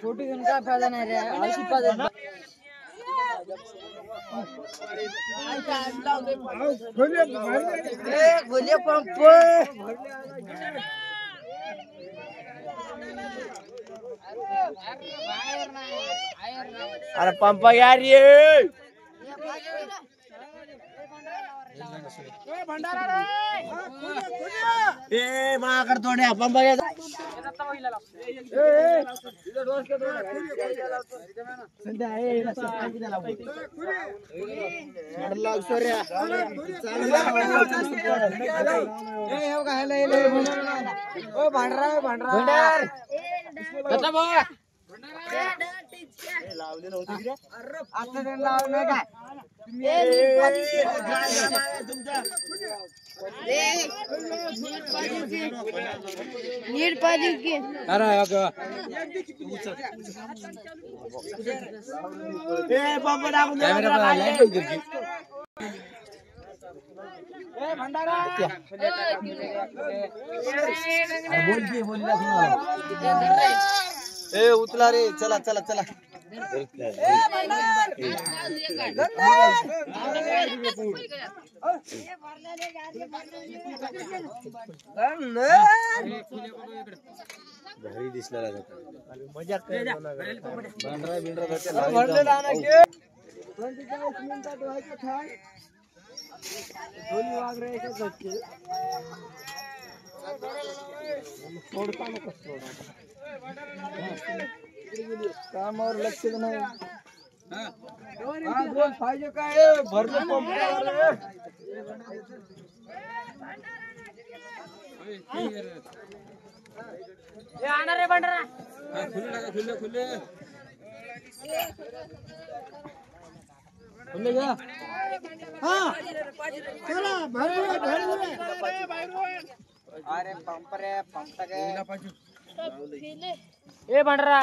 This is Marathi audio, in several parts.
फोटो घेऊन काय फायदा नाही रे. पंप अरे पंपा यार ये माकर थोड्या पंपा घ्या लावले नव्हते नीट पाहिजे की अरे उचला रे. चला चला चला. घरी दिसला मजा कामावर लक्ष नाही. पाहिजे काय भरपूर पंप खुले का. अरे पंप रे पंप ए भांडरा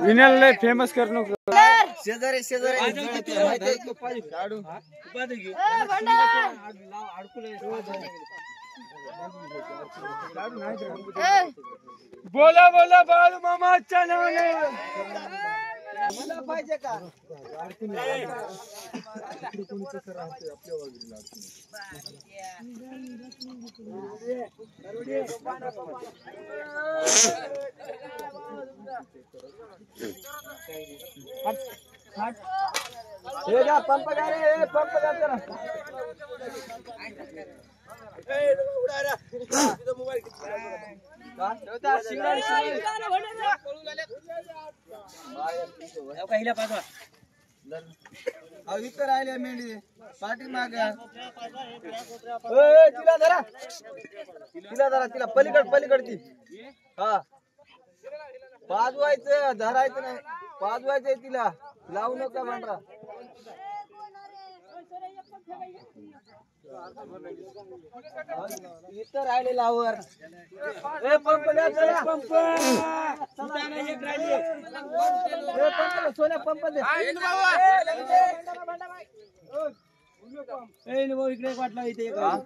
विनल फेमस कर नको. शेजारी शेजारी बोला बोला बाळू मामाच्या नावाने मला पाहिजे का. हे जा पंप का रे. पंप का जरा इथं राहिले मेंढी पाठी माग. तिला धरा तिला धरा तिला पलीकड पलीकड ती. हा पाजवायचं धरायचं नाही. पाजवायचंय तिला. लावू नका भांडरा. इथं राहिले लावर. पंप द्या चला. पंप सोन्या पंप दे. इकडे वाटला इथे चला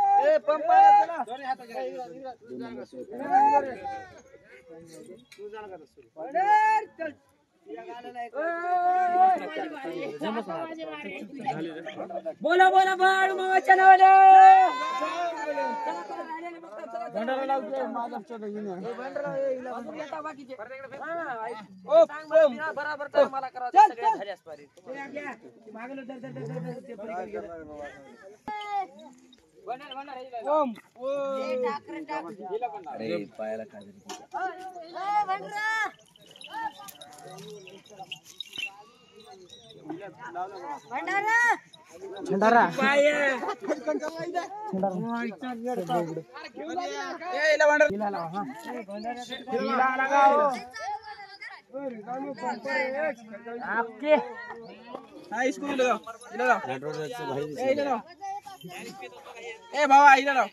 इथे पंप चला. बोला बोला बाळू मामाच्या नावाने भंडारा लावते महाराष्ट्र बराबर मला करावं सगळे झाल्यास पारी अरे पायाला काय भंडारा ए भावा इला लाव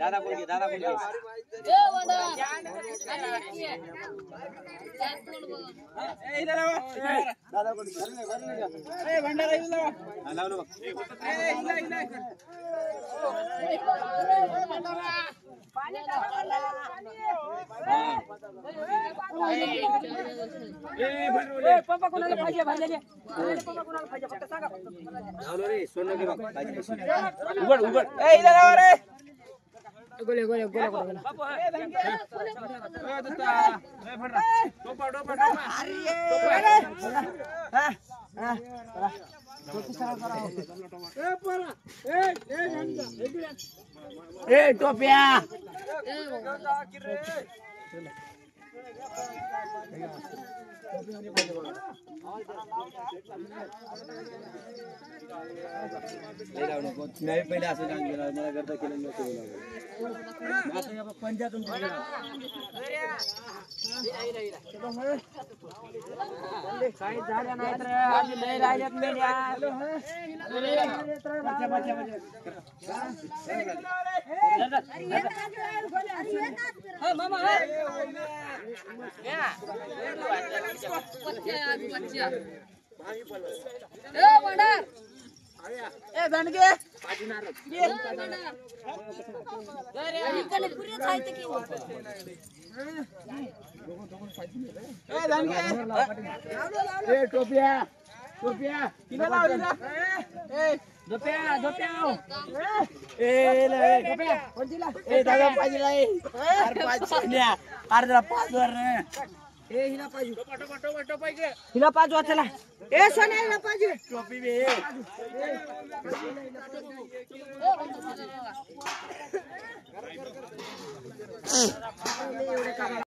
दादा बोल पप्पा कोणाला पाहिजे भाजले पप्पा कोणाला पाहिजे फक्त सांगा उघड ए इला लाव रे गोले गोले गोले गोले ए टोप्या नाही पहिले असं काम केलं मला करता केलं पंचायतून काही झाल्या नाही तर आम्ही लय राहिल्यात मेल्या मामा ए दणगे टोपिया टोपिया तिला लाव तिला झोप्या झोप्या ए दादा पाहिजे नाही अरे पाच अरे जरा 5 वर रे ए हिला पाहिजे हिला पाच वाचला ए सोन्या हिला पाहिजे टोपी बे